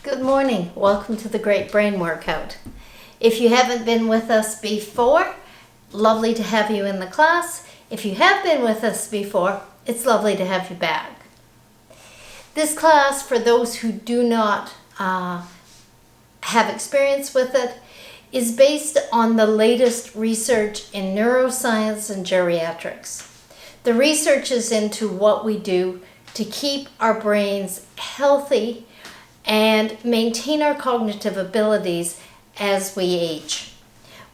Good morning. Welcome to the Great Brain Workout. If you haven't been with us before, lovely to have you in the class. If you have been with us before, it's lovely to have you back. This class, for those who do not have experience with it, is based on the latest research in neuroscience and geriatrics. The research is into what we do to keep our brains healthy and maintain our cognitive abilities as we age.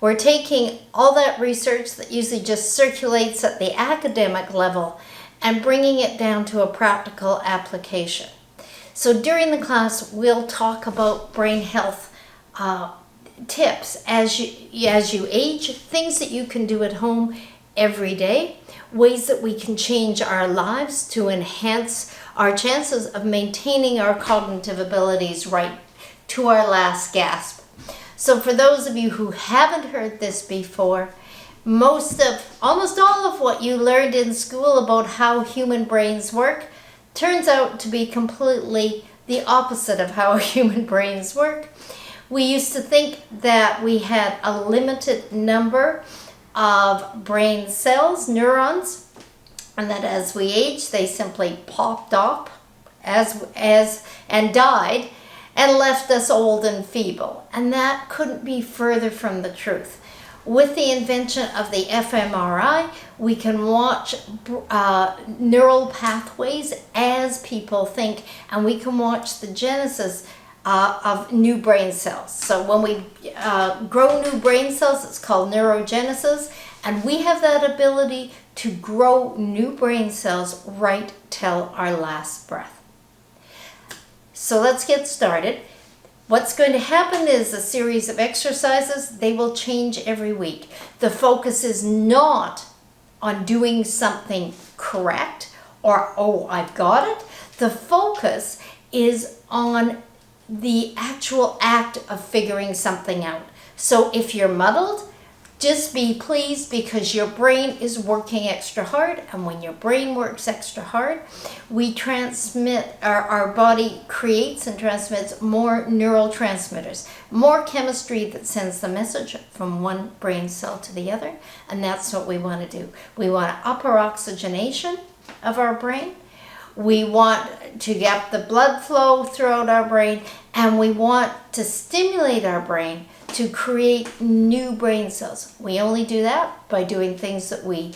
We're taking all that research that usually just circulates at the academic level and bringing it down to a practical application. So during the class, we'll talk about brain health tips as you age, things that you can do at home every day, ways that we can change our lives to enhance our chances of maintaining our cognitive abilities right to our last gasp. So for those of you who haven't heard this before, almost all of what you learned in school about how human brains work turns out to be completely the opposite of how human brains work. We used to think that we had a limited number of brain cells, neurons, and that as we age, they simply popped off and died and left us old and feeble. And that couldn't be further from the truth. With the invention of the fMRI, we can watch neural pathways as people think, and we can watch the genesis of new brain cells. So when we grow new brain cells, it's called neurogenesis, and we have that ability to grow new brain cells right till our last breath. So let's get started. What's going to happen is a series of exercises. They will change every week. The focus is not on doing something correct or, oh, I've got it. The focus is on the actual act of figuring something out. So if you're muddled, just be pleased because your brain is working extra hard, and when your brain works extra hard, we transmit, our body creates and transmits more neurotransmitters, more chemistry that sends the message from one brain cell to the other, and that's what we want to do. We want upper oxygenation of our brain. We want to get the blood flow throughout our brain, and we want to stimulate our brain to create new brain cells. We only do that by doing things that we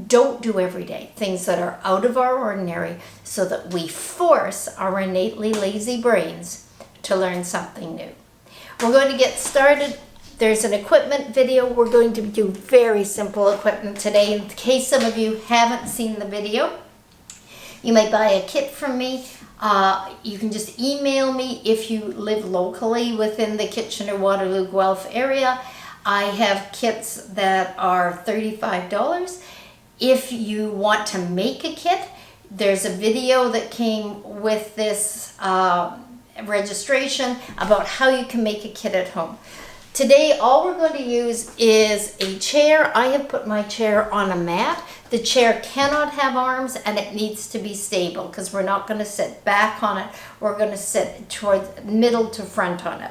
don't do every day, things that are out of our ordinary, so that we force our innately lazy brains to learn something new. We're going to get started. There's an equipment video. We're going to do very simple equipment today. In case some of you haven't seen the video, you may buy a kit from me. You can just email me if you live locally within the Kitchener-Waterloo Guelph area. I have kits that are $35. If you want to make a kit, there's a video that came with this registration about how you can make a kit at home. Today, all we're going to use is a chair. I have put my chair on a mat. The chair cannot have arms, and it needs to be stable because we're not going to sit back on it. We're going to sit toward middle to front on it.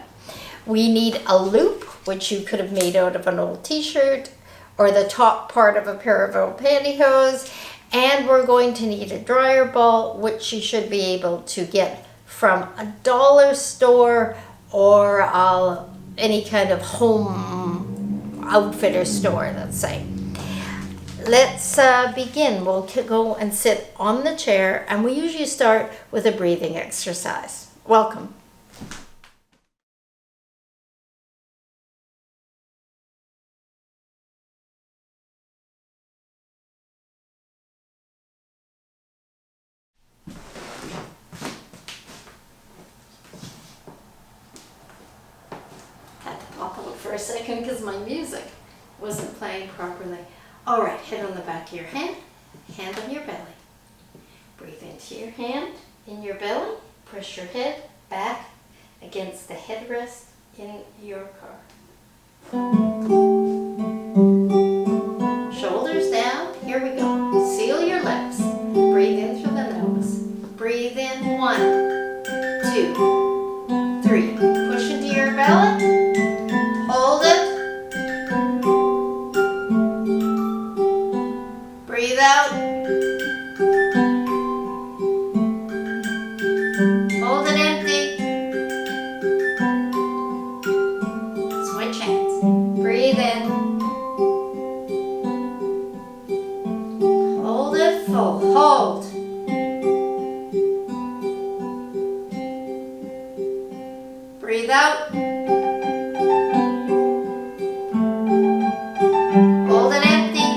We need a loop, which you could have made out of an old t-shirt or the top part of a pair of old pantyhose. And we're going to need a dryer ball, which you should be able to get from a dollar store or any kind of home outfitter store, let's say. Let's begin. We'll go and sit on the chair, and we usually start with a breathing exercise. Welcome. Had to pop out for a second because my music wasn't playing properly. All right, head on the back of your hand on your belly. Breathe into your hand, in your belly. Press your head back against the headrest in your car. Shoulders down, here we go. Seal your lips. Breathe in through the nose. Breathe in, 1, 2, full. Hold. Breathe out. Hold and empty.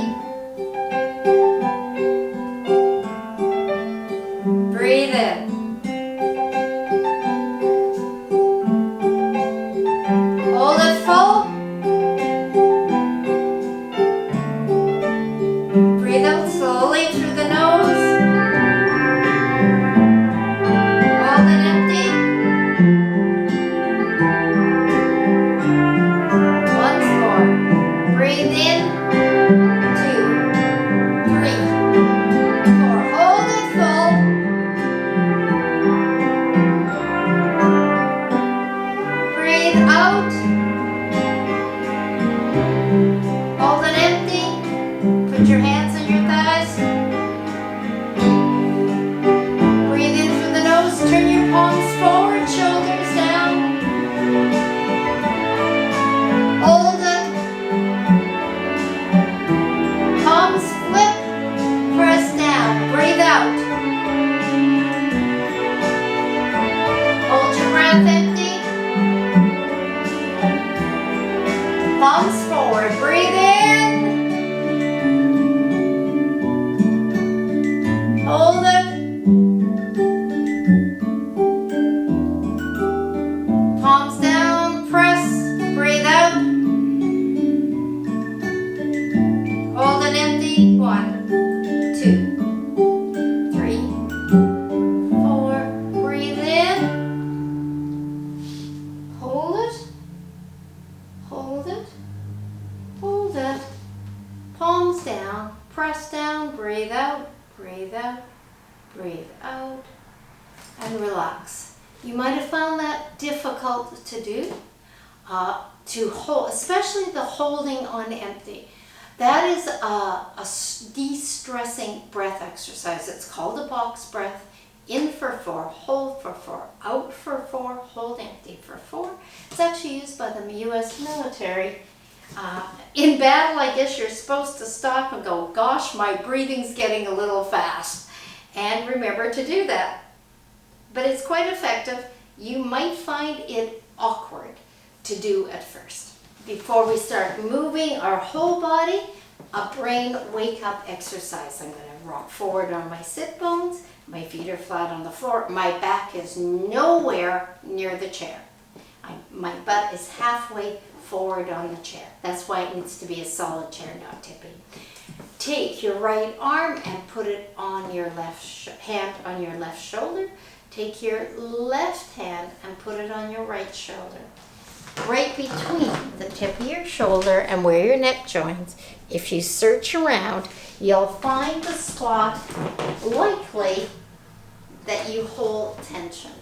Breathe in. Hold it full. Breathe out slowly through the nose. Hold and empty. Once more. Breathe in. 2, 3, 4. Hold it full. Breathe out. Hold it empty. Put your hands on your thighs. Breathe in through the nose. Turn your palms forward, shoulders down. Hold it. Palms flip. Press down. Breathe out. Hold your breath empty. Palms forward. Breathe in. Hold it. Palms down. Press. Breathe out. Hold and empty. 1, 2, 3, 4. Breathe in. Hold it. Hold it. Hold it. Palms down. Press down. Breathe out. Breathe out. Breathe out. And relax. You might have found that difficult to do. To hold, especially the holding on empty. That is a de-stressing breath exercise. It's called a box breath. In for 4, hold for 4, out for 4, hold empty for 4. It's actually used by the U.S. military. In battle, I guess you're supposed to stop and go, gosh, my breathing's getting a little fast. And remember to do that. But it's quite effective. You might find it awkward to do at first. Before we start moving our whole body, a brain wake-up exercise. I'm going to rock forward on my sit bones. My feet are flat on the floor. My back is nowhere near the chair. My butt is halfway forward on the chair. That's why it needs to be a solid chair, not tipping. Take your right arm and put it on your left hand on your left shoulder. Take your left hand and put it on your right shoulder. Right between the tip of your shoulder and where your neck joins, if you search around, you'll find the spot likely that you hold tension.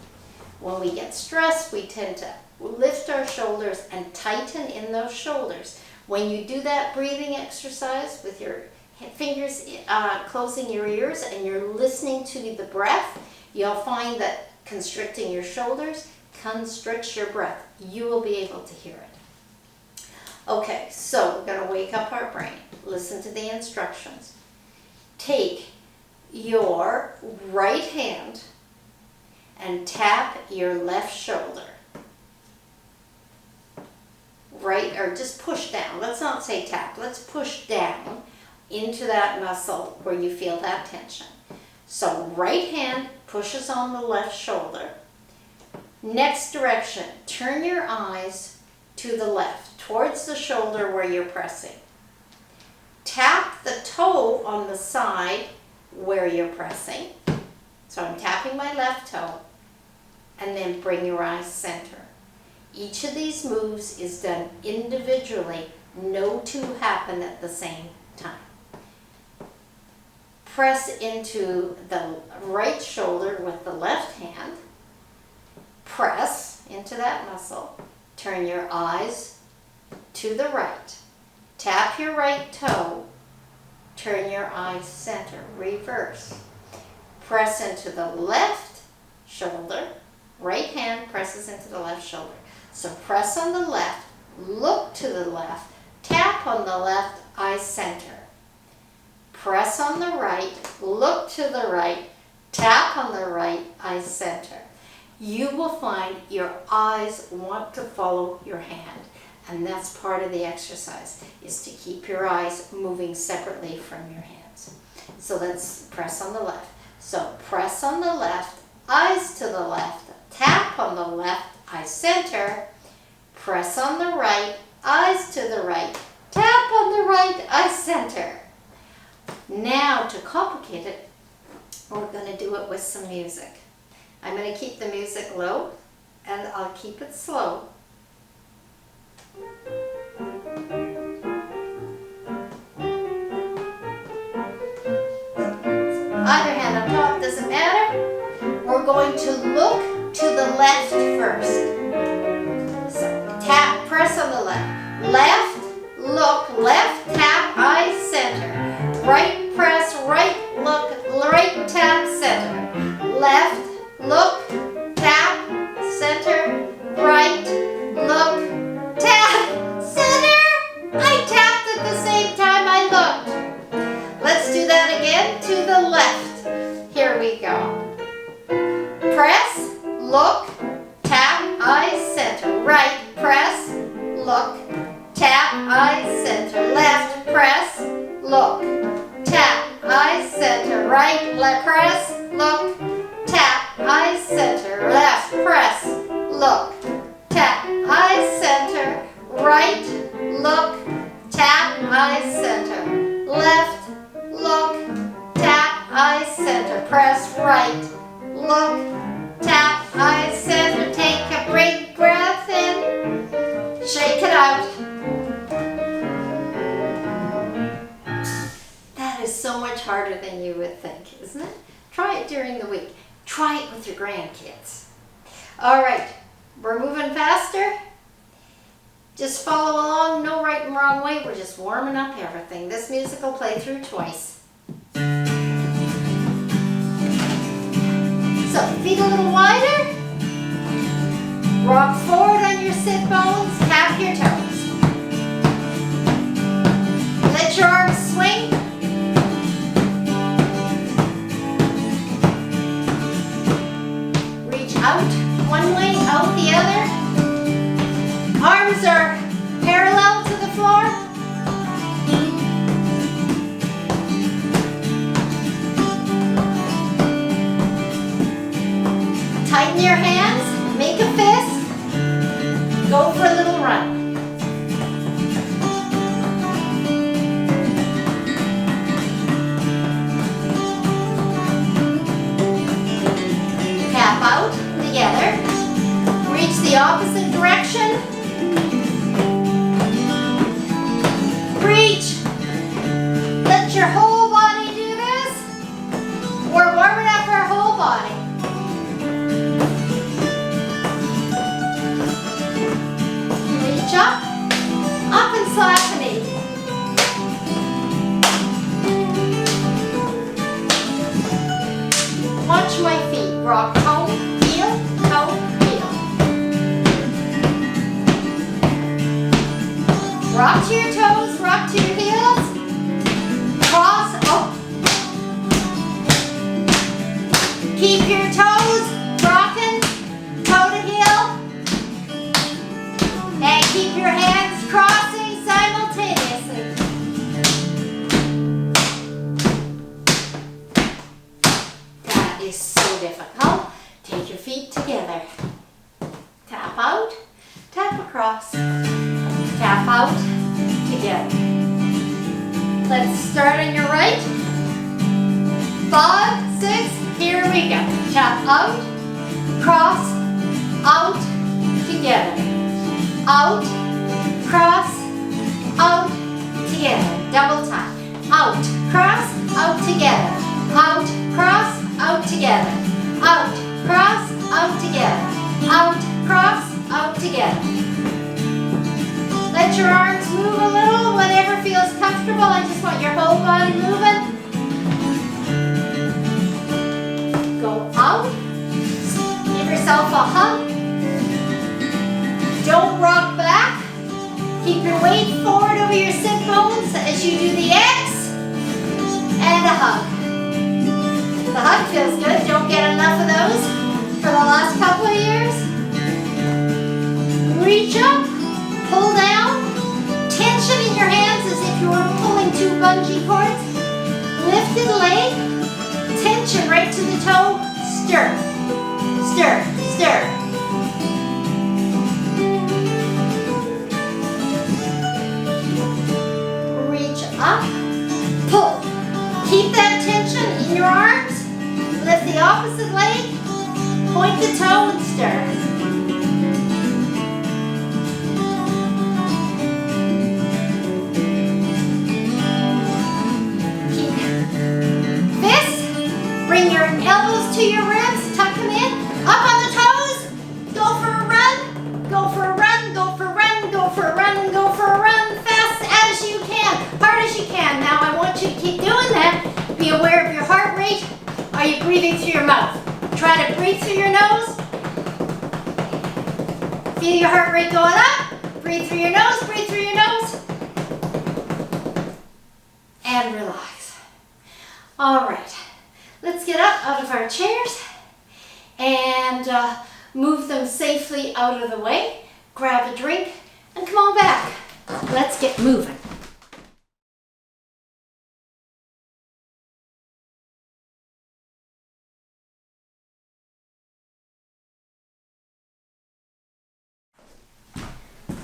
When we get stressed, we tend to lift our shoulders and tighten in those shoulders. When you do that breathing exercise with your fingers closing your ears and you're listening to the breath, you'll find that constricting your shoulders constricts your breath. You will be able to hear it. Okay, so we're going to wake up our brain. Listen to the instructions. Take your right hand and tap your left shoulder. Right, or just push down. Let's not say tap. Let's push down into that muscle where you feel that tension. So right hand pushes on the left shoulder. Next direction, turn your eyes to the left, towards the shoulder where you're pressing. Tap the toe on the side where you're pressing. So I'm tapping my left toe, and then bring your eyes center. Each of these moves is done individually. No two happen at the same time. Press into the right shoulder with the left hand. Press into that muscle. Turn your eyes to the right. Tap your right toe. Turn your eyes center. Reverse. Press into the left shoulder. Right hand presses into the left shoulder. So press on the left, look to the left, tap on the left, eyes center. press on the right, look to the right, tap on the right, eye center. You will find your eyes want to follow your hand. And that's part of the exercise, is to keep your eyes moving separately from your hands. So let's press on the left. So press on the left, eyes to the left, tap on the left, eye center. Press on the right, eyes to the right, tap on the right, eye center. Now to complicate it, we're going to do it with some music. I'm going to keep the music low and I'll keep it slow. Either hand on top, doesn't matter. We're going to look to the left first. So tap, press on the left. Left, look, left, tap, eye center. Right, press, right, look, right, tap, center. Left, look, tap, center. Right, look, tap, center. I tapped at the same time I looked. Let's do that again to the left. Here we go. Press, look, tap, eye center. Right, press, look, tap, eye center. Left, press, look, tap, eye center. Right, press, look, tap, eye center. Left, press, look, tap, eye center. Right, look, tap, eye center. Left, look, tap, eye center. Press right, look, tap, eye center. Take a big breath in, shake it out. That is so much harder than you would think, isn't it? Try it during the week. Try it with your grandkids. All right, we're moving faster. Just follow along, no right and wrong way. We're just warming up everything. This music will play through twice. So feet a little wider. Rock forward on your sit bones. Tap your toes. Let your arms swing. Reach out one way, out the other. Arms are parallel to the floor. Tighten your hands, make a fist, go for a little run. Tap out together, reach the opposite direction. Reach. Let your whole body do this. We're warming up our whole body. Reach up and slap the knee. Watch my feet. Rock toe, heel, toe, heel. Rock to your toes, rock to your heels. Cross up. Keep your toes rocking, toe to heel. And keep your hands crossing simultaneously. That is so difficult. Take your feet together. Tap out, tap across. Tap out, together. Let's start on your right. 5, 6, here we go. Tap out, cross, out, together. Out, cross, out, together. Double time. Out, cross, out, together. Out, cross, out, together. Out, cross, out, together. Out, cross, out, together. Let your arms move a little, whatever feels comfortable. I just want your whole body moving. Go out. Give yourself a hug. Don't rock back. Keep your weight forward over your sit bones as you do the X. and a hug. The hug feels good. Don't get enough of those for the last couple of years. Reach up, pull down, tension in your hands as if you were pulling two bungee cords. Lifted leg, tension right to the toe, stir, stir, stir. Reach up, pull. Keep that tension in your arms. Lift the opposite leg, point the toe and stir. Bring your elbows to your ribs, tuck them in, up on the toes, go for a run, go for a run, go for a run, go for a run, go for a run, fast as you can, hard as you can. Now I want you to keep doing that. Be aware of your heart rate. Are you breathing through your mouth? Try to breathe through your nose. Feel your heart rate going up. Breathe through your nose, breathe through your nose. And relax. All right. Let's get up out of our chairs and move them safely out of the way. Grab a drink and come on back. Let's get moving.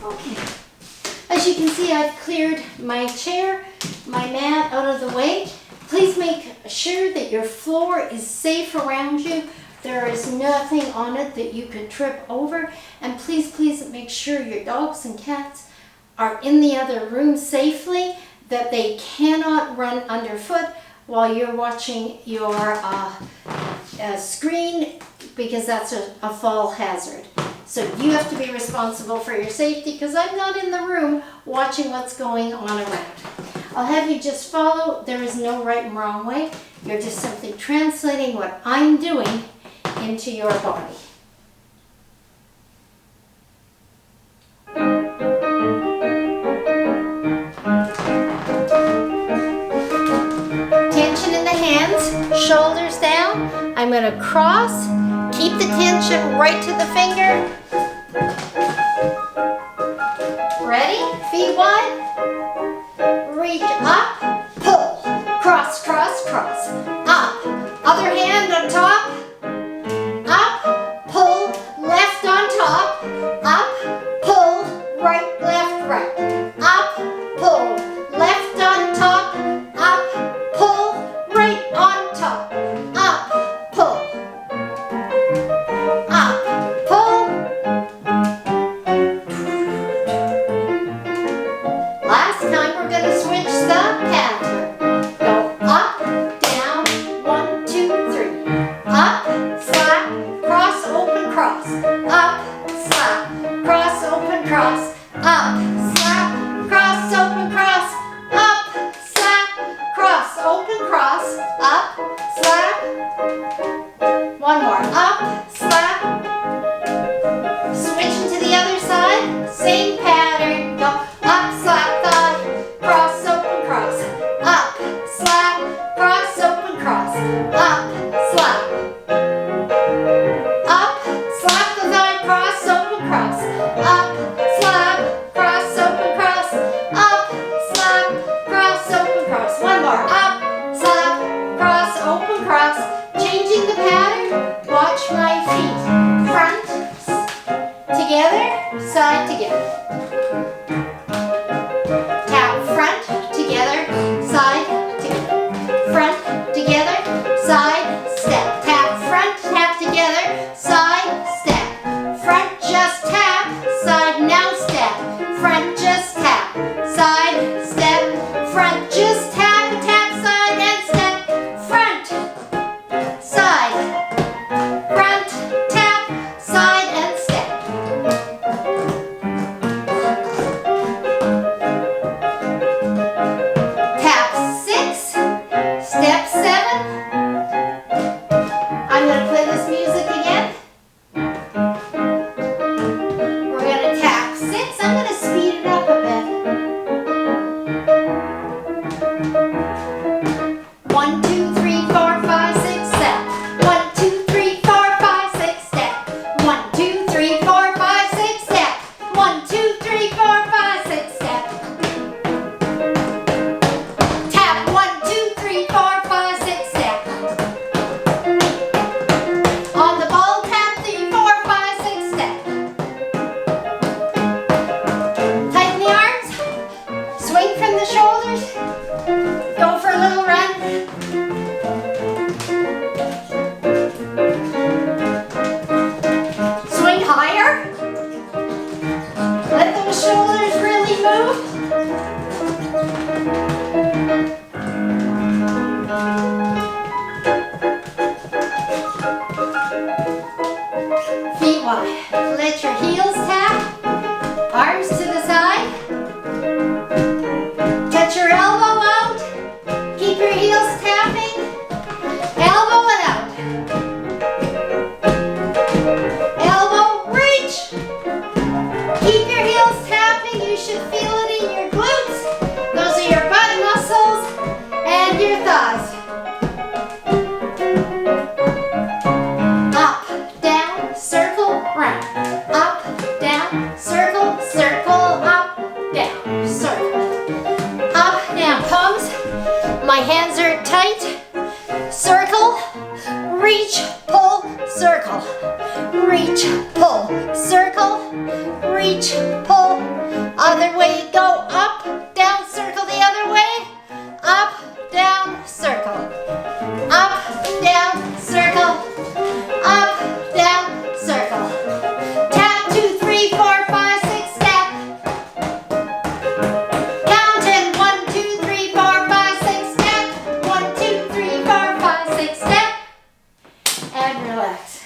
Okay. As you can see, I've cleared my chair, my mat out of the way. Please make sure that your floor is safe around you. There is nothing on it that you could trip over. And please make sure your dogs and cats are in the other room safely, that they cannot run underfoot while you're watching your screen, because that's a fall hazard. So you have to be responsible for your safety, because I'm not in the room watching what's going on around. I'll have you just follow. There is no right and wrong way. You're just simply translating what I'm doing into your body. Tension in the hands, shoulders down. I'm going to cross. Keep the tension right to the finger. Ready? Feet wide. Reach up, pull, cross, cross, cross, up, other hand on top, up, pull, left on top, up, pull, right, left, right, up, pull, left on top, up, pull, right on top, up, pull, up, pull. Last time we're going to switch the pattern. Go up, down, 1, 2, 3. Up, slap, cross, open, cross. Up, slap, cross, open, cross. Up, slap, cross, open, cross. Up, slap, cross, open, cross. Up, slap. One more. Up, slap. Switching to the other side. Same pattern. Go up, slap, thigh. Cross, open, cross. Up, slap, cross, open, cross. Up, slap. Up, slap the thigh, cross, open, cross. Up, slap, cross, open, cross. Up, slap, cross, open, cross. One more. Up, slap, cross, open, cross. Changing the pattern. Watch my feet. Front, together, side, together. Side, step, tap, front, tap together, side, step, front, just tap, side, now step, front, just tap, side, step, front, just tap, tap, side, and step, front, side, front, tap, side, and step. Tap 6, step 7, Let your heels tap. Arms to the side. Touch your elbow out. Keep your heels tapping. Elbow and out. Elbow, reach. Keep your heels tapping. You should feel it in your glutes. Those are your butt muscles and your thighs. Up, down, circle, round. Up, down, circle, circle, up, down, circle. Up, down, palms. My hands are tight. Circle, reach, pull, circle. Reach, pull, circle. Reach, pull. Other way, go up, down, circle the other way. Up, down, circle. Up, down, circle. Up, down, circle. Tap, 2, 3, 4, 5, 6, step. Count in 1, 2, 3, 4, 5, 6, step. 1, 2, 3, 4, 5, 6, step. And relax.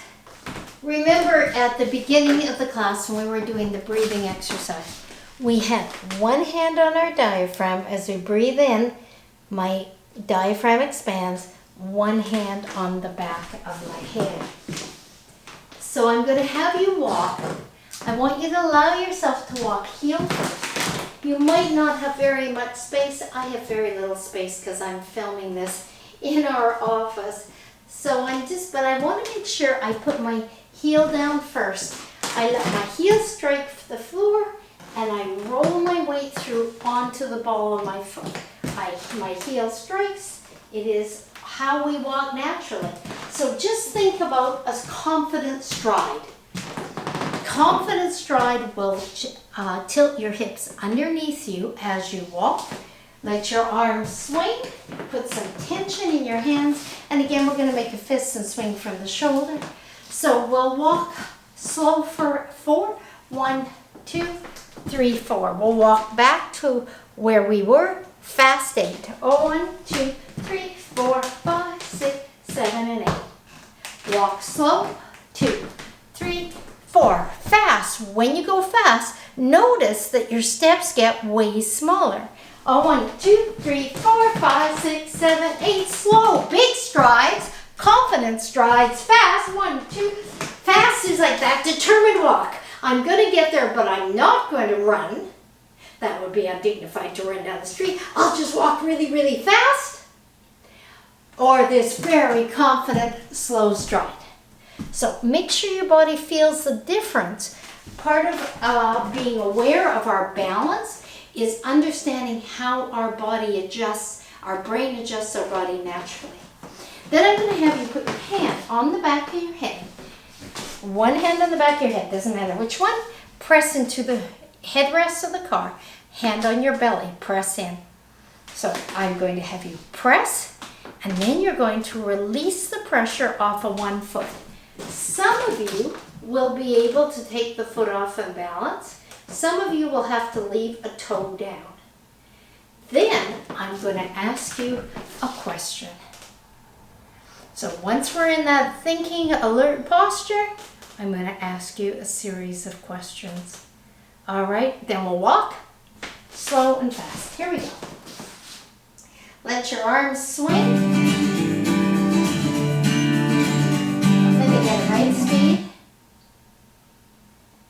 Remember at the beginning of the class when we were doing the breathing exercise, we had one hand on our diaphragm. As we breathe in, my diaphragm expands, one hand on the back of my head. So I'm going to have you walk. I want you to allow yourself to walk heel first. You might not have very much space. I have very little space because I'm filming this in our office. So but I want to make sure I put my heel down first. I let my heel strike the floor and I roll my weight through onto the ball of my foot. My heel strikes. It is how we walk naturally. So just think about a confident stride. Confident stride will tilt your hips underneath you as you walk. Let your arms swing. Put some tension in your hands. And again, we're going to make a fist and swing from the shoulder. So we'll walk slow for 4. 1, 2, 3, 4. We'll walk back to where we were. Fast 8. 1, 2, 3, 4, 5, 6, 7, and 8. Walk slow. 2, 3, 4. Fast. When you go fast, notice that your steps get way smaller. 1, 2, 3, 4, 5, 6, 7, 8. Slow. Big strides. Confident strides. Fast. 1, 2. Fast is like that determined walk. I'm going to get there, but I'm not going to run. That would be undignified to run down the street. I'll just walk really, really fast. Or this very confident, slow stride. So make sure your body feels the difference. Part of being aware of our balance is understanding how our body adjusts, our brain adjusts our body naturally. Then I'm going to have you put your hand on the back of your head. One hand on the back of your head, doesn't matter which one. Press into the headrest of the car. Hand on your belly, press in. So I'm going to have you press, and then you're going to release the pressure off of one foot. Some of you will be able to take the foot off and balance. Some of you will have to leave a toe down. Then I'm going to ask you a question. So once we're in that thinking, alert posture, I'm going to ask you a series of questions. All right, then we'll walk slow and fast. Here we go. Let your arms swing. Let me get a right speed.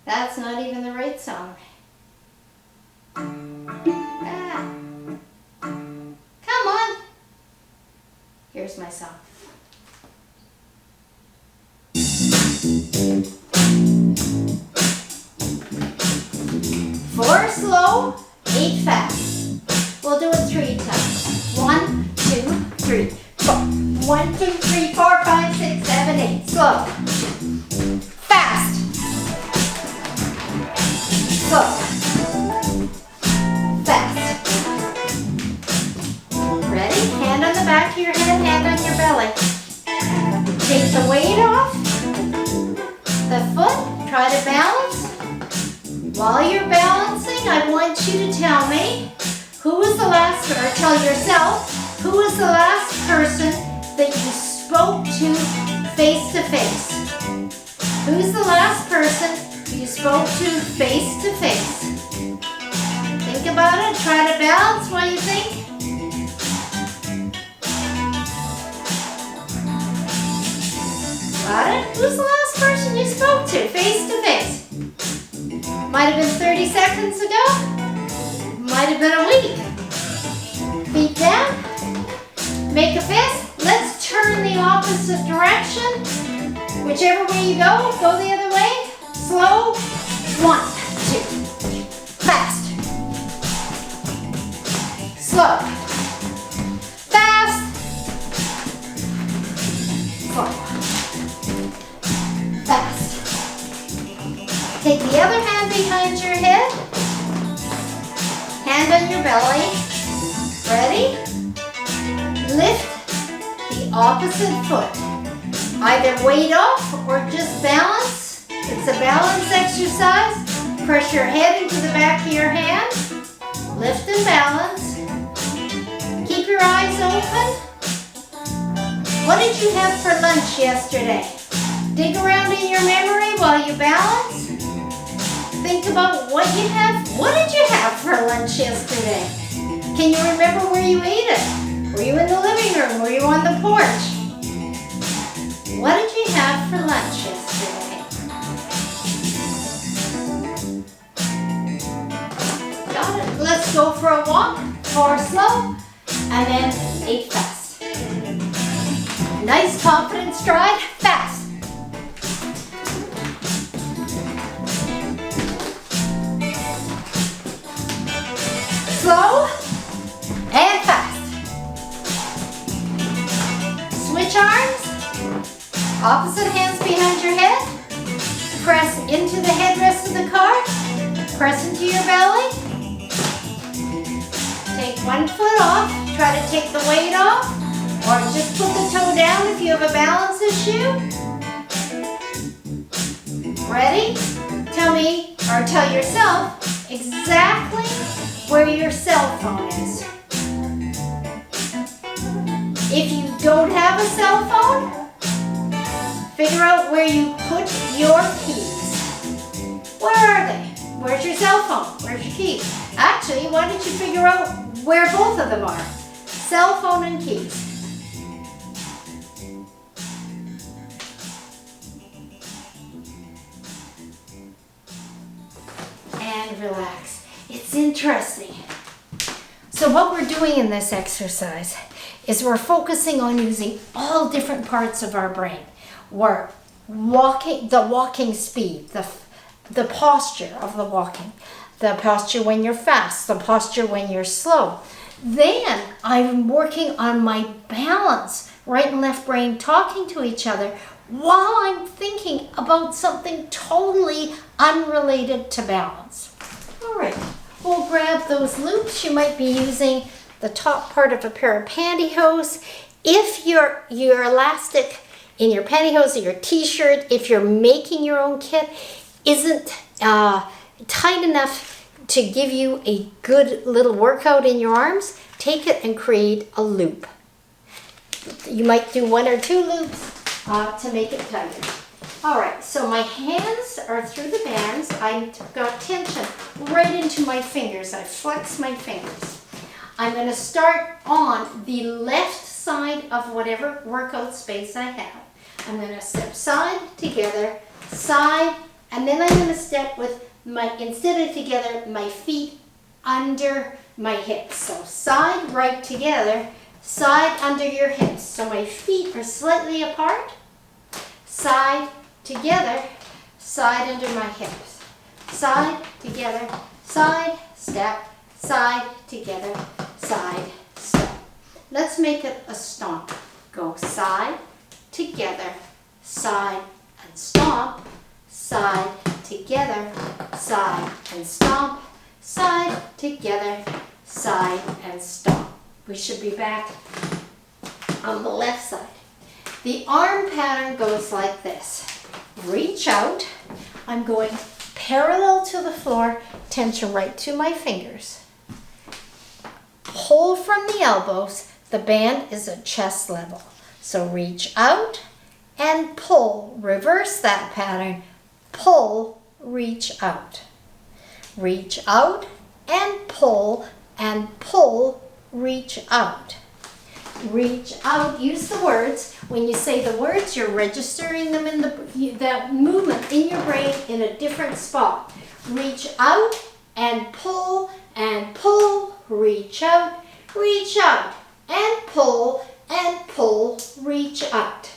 That's not even the right song. Come on. Here's my song. 4 slow, 8 fast. We'll do it 3 times. 1, 2, 3, 4. 1, 2, 3, 4, 5, 6, 7, 8. Slow. Fast. Slow. Fast. Ready? Hand on the back of your head, hand on your belly. Take the weight off the foot. Try to balance. While you're balancing, I want you to tell me who was the last, or tell yourself, who was the last person that you spoke to face? Who's the last person you spoke to face. Think about it. Try to balance while you think. Got it? Who's the last person you spoke to face? Might have been 30 seconds ago. Might have been a week. Feet down. Make a fist. Let's turn the opposite direction. Whichever way you go the other way. Slow. 1, 2. Fast. Slow. Fast. Slow. Fast. Take the other hand behind your head. Hand on your belly. Ready? Lift the opposite foot. Either weight off or just balance. It's a balance exercise. Press your head into the back of your hand. Lift and balance. Keep your eyes open. What did you have for lunch yesterday? Dig around in your memory while you balance. Think about what you had. What did you have for lunch yesterday? Can you remember where you ate it? Were you in the living room? Were you on the porch? What did you have for lunch yesterday? Got it. Let's go for a walk. 4 slow, and then 8 fast. Nice confident stride, fast. Slow and fast. Switch arms. Opposite hands behind your head. Press into the headrest of the car. Press into your belly. Take one foot off. Try to take the weight off. Or just put the toe down if you have a balance issue. Ready? Tell me, or tell yourself, exactly where your cell phone is. If you don't have a cell phone, figure out where you put your keys. Where are they? Where's your cell phone? Where's your keys? Actually, why don't you figure out where both of them are? Cell phone and keys. And relax. It's interesting. So what we're doing in this exercise is we're focusing on using all different parts of our brain. We're walking, the walking speed, the posture of the walking, the posture when you're fast, the posture when you're slow. Then I'm working on my balance, right and left brain talking to each other while I'm thinking about something totally unrelated to balance. All right, we'll grab those loops. You might be using the top part of a pair of pantyhose. If your elastic in your pantyhose or your t-shirt, if you're making your own kit, isn't tight enough to give you a good little workout in your arms, take it and create a loop. You might do 1 or 2 loops to make it tighter. All right, so my hands are through the bands. I've got tension right into my fingers. I flex my fingers. I'm going to start on the left side of whatever workout space I have. I'm going to step side, together, side, and then I'm going to step with my, instead of together, my feet under my hips. So side, right, together, side under your hips. So my feet are slightly apart, side, together, side under my hips. Side, together, side, step, side, together, side, step. Let's make it a stomp. Go side, together, side, and stomp, side, together, side, and stomp, side, together, side, and stomp. We should be back on the left side. The arm pattern goes like this. Reach out. I'm going parallel to the floor, tension right to my fingers. Pull from the elbows. The band is at chest level. So reach out and pull. Reverse that pattern. Pull reach out. Reach out and pull, reach out. Reach out, use the words. When you say the words, you're registering them in that movement in your brain in a different spot. Reach out and pull, reach out, and pull, reach out.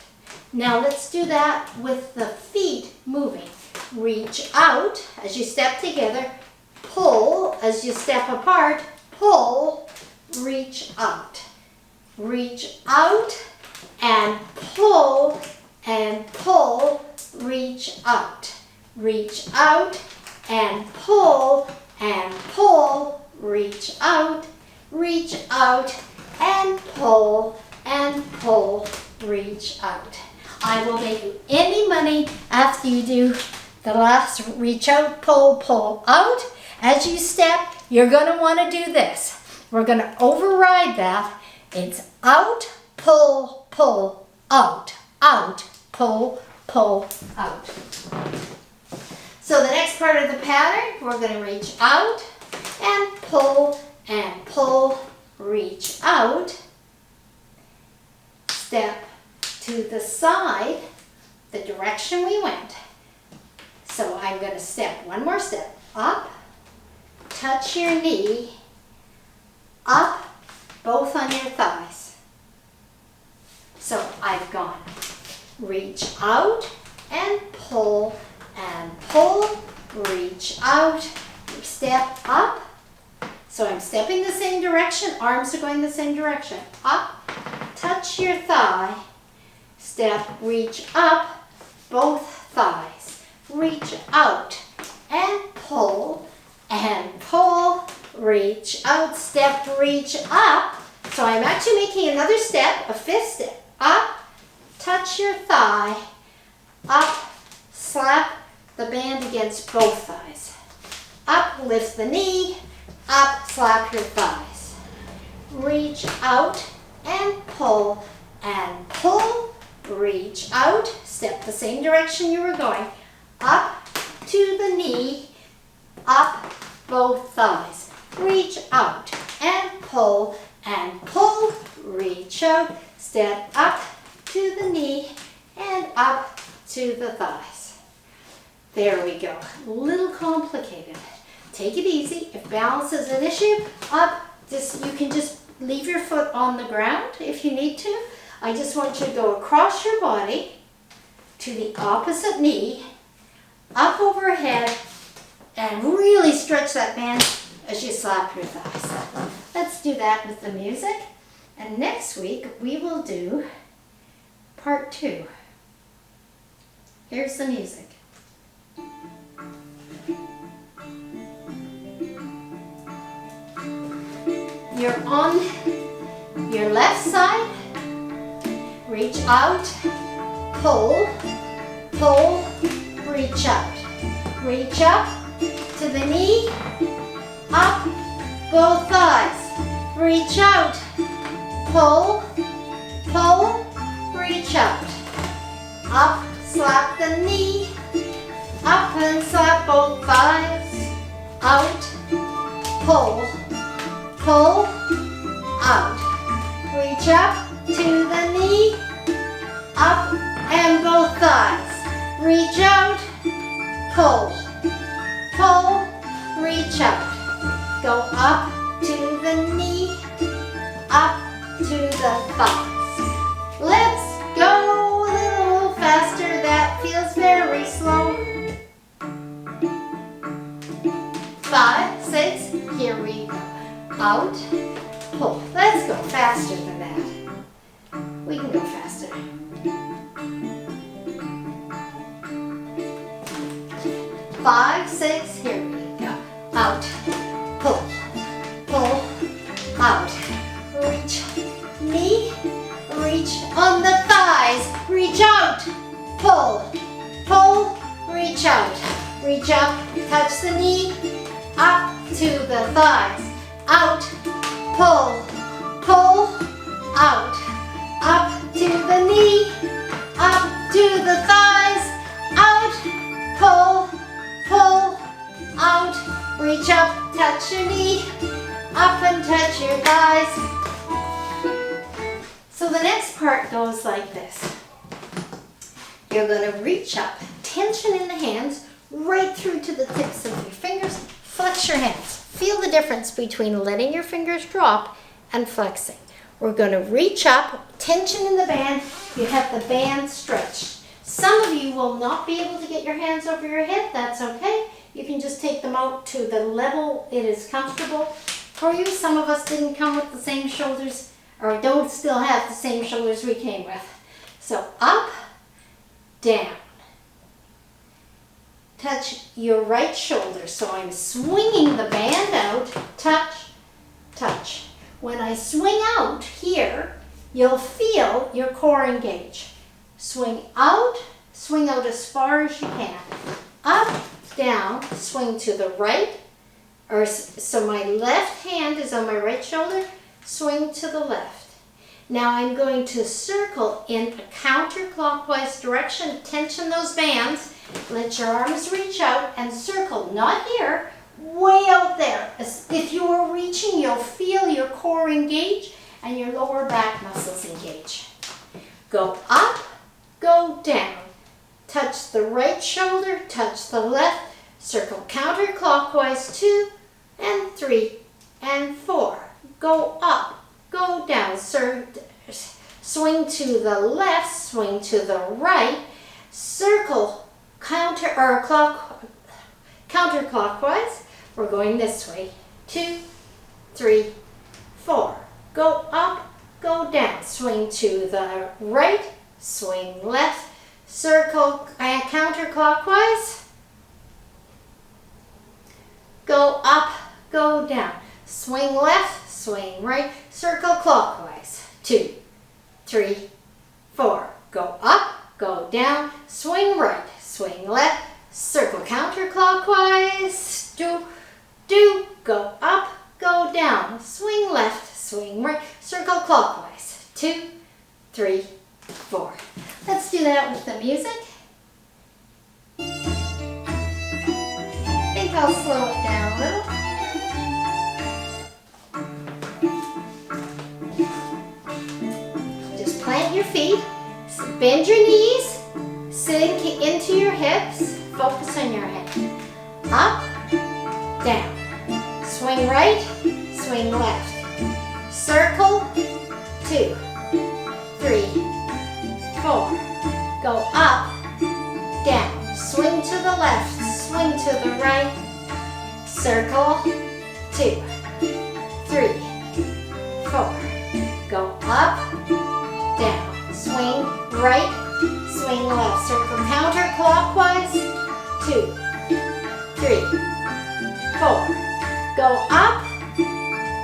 Now let's do that with the feet moving. Reach out as you step together, pull as you step apart, pull, reach out. Reach out and pull, reach out. Reach out and pull, reach out. Reach out and pull, reach out. I will make you any money after you do the last reach out, pull out. As you step, you're going to want to do this. We're going to override that. It's out, pull, out, pull, out. So the next part of the pattern, we're going to reach out and pull, reach out. Step to the side, the direction we went. So I'm going to step, one more step, up, touch your knee, up, both on your thighs. So I've gone reach out and pull, reach out, step up. So I'm stepping the same direction, arms are going the same direction. Up, touch your thigh, step, reach up, both thighs. Reach out and pull, reach out, step, reach up. So I'm actually making another step, a fifth step. Up, touch your thigh, up, slap the band against both thighs. Up, lift the knee, up, slap your thighs. Reach out and pull, reach out, step the same direction you were going. Up to the knee, up, both thighs. Reach out and pull, reach out, step up to the knee and up to the thighs. There we go. A little complicated. Take it easy. If balance is an issue, you can just leave your foot on the ground if you need to. I just want you to go across your body to the opposite knee, up overhead, and really stretch that band as you slap your thighs. Let's do that with the music. And next week we will do part 2. Here's the music. You're on your left side. Reach out, pull, reach out. Reach up to the knee, up, both thighs. Reach out, pull, reach out. Up, slap the knee, up and slap both thighs. Out, pull, out. Reach up to the knee, up and both thighs. Reach out, pull, reach out. Go up to the knee, up to the thighs. Let's go a little faster, that feels very slow. 5, 6, here we go. Out, pull. Let's go faster than that. We can go faster. 5, 6, here we go. Out, pull, out. Reach, knee, reach on the thighs. Reach out, pull, reach out. Reach up, touch the knee, up to the thighs. Out, pull, out. Up to the knee, up to the thighs. Out, pull, like this. You're going to reach up, tension in the hands, right through to the tips of your fingers. Flex your hands. Feel the difference between letting your fingers drop and flexing. We're going to reach up, tension in the band. You have the band stretched. Some of you will not be able to get your hands over your head. That's okay. You can just take them out to the level it is comfortable for you. Some of us didn't come with the same shoulders, or don't still have the same shoulders we came with. So up, down. Touch your right shoulder. So I'm swinging the band out, touch, touch. When I swing out here, you'll feel your core engage. Swing out as far as you can. Up, down, swing to the right. So my left hand is on my right shoulder, swing to the left. Now I'm going to circle in a counterclockwise direction, tension those bands, let your arms reach out and circle, not here, way out there. If you are reaching, you'll feel your core engage and your lower back muscles engage. Go up, go down. Touch the right shoulder, touch the left, circle counterclockwise, 2 and 3 and 4. Go up, go down, swing to the left, swing to the right, circle counterclockwise. We're going this way. 2, 3, 4. Go up, go down, swing to the right, swing left, circle counterclockwise. Go up, go down, swing left, swing right, circle clockwise. 2, 3, 4. Go up, go down, swing right, swing left, circle counterclockwise. Do, go up, go down, swing left, swing right, circle clockwise. 2, 3, 4. Let's do that with the music. I think I'll slow it down a little. Just plant your feet, bend your knees, sink into your hips, focus on your head. Up, down, swing right, swing left, circle, 2, 3, 4, go up, down, swing to the left, swing to the right, circle, 2, 3, 4, go up, down, swing right, swing left, circle counterclockwise, 2, 3, 4, go up,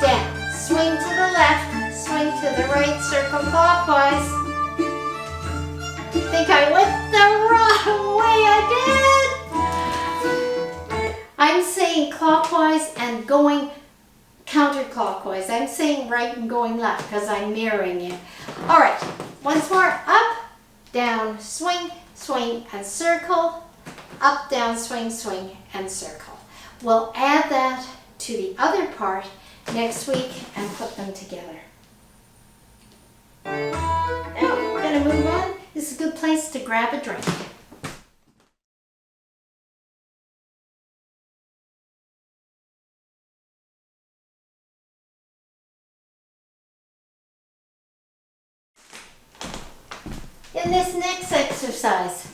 down, swing to the left, swing to the right, circle clockwise. I think I went the wrong way, I did. I'm saying clockwise and going counterclockwise. I'm saying right and going left because I'm mirroring it. All right, once more, up, down, swing, swing, and circle. Up, down, swing, swing, and circle. We'll add that to the other part next week and put them together. Now, we're going to move on. This is a good place to grab a drink. In this next exercise,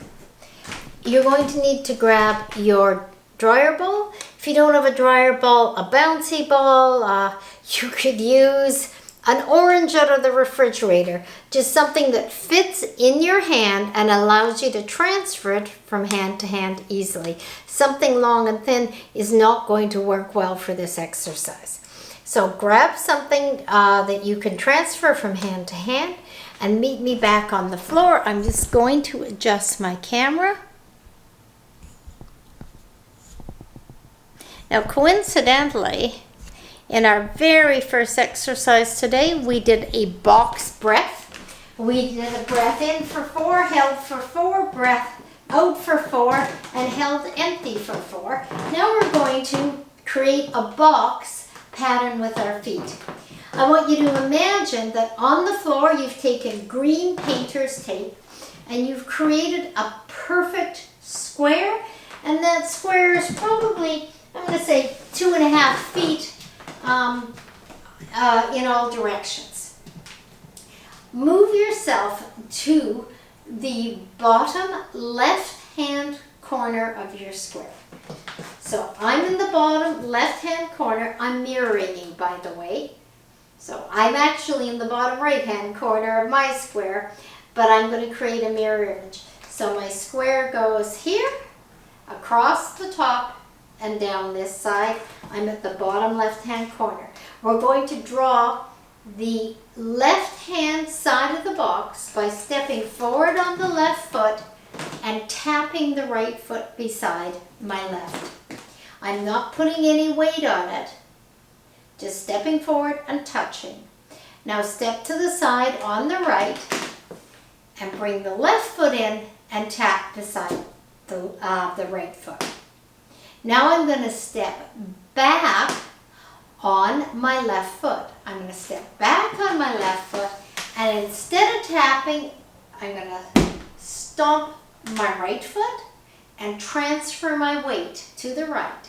you're going to need to grab your dryer ball. If you don't have a dryer ball, a bouncy ball, you could use an orange out of the refrigerator. Just something that fits in your hand and allows you to transfer it from hand to hand easily. Something long and thin is not going to work well for this exercise. So grab something that you can transfer from hand to hand and meet me back on the floor. I'm just going to adjust my camera. Now, coincidentally, in our very first exercise today, we did a box breath. We did a breath in for 4, held for 4, breath out for 4, and held empty for 4. Now we're going to create a box pattern with our feet. I want you to imagine that on the floor you've taken green painter's tape and you've created a perfect square, and that square is probably, I'm going to say, 2.5 feet in all directions. Move yourself to the bottom left-hand corner of your square. So I'm in the bottom left-hand corner. I'm mirroring you, by the way. So I'm actually in the bottom right-hand corner of my square, but I'm going to create a mirror image. So my square goes here, across the top, and down this side. I'm at the bottom left-hand corner. We're going to draw the left-hand side of the box by stepping forward on the left foot and tapping the right foot beside my left. I'm not putting any weight on it, just stepping forward and touching. Now step to the side on the right and bring the left foot in and tap beside the right foot. Now I'm going to step back on my left foot. I'm going to step back on my left foot, and instead of tapping, I'm going to stomp my right foot and transfer my weight to the right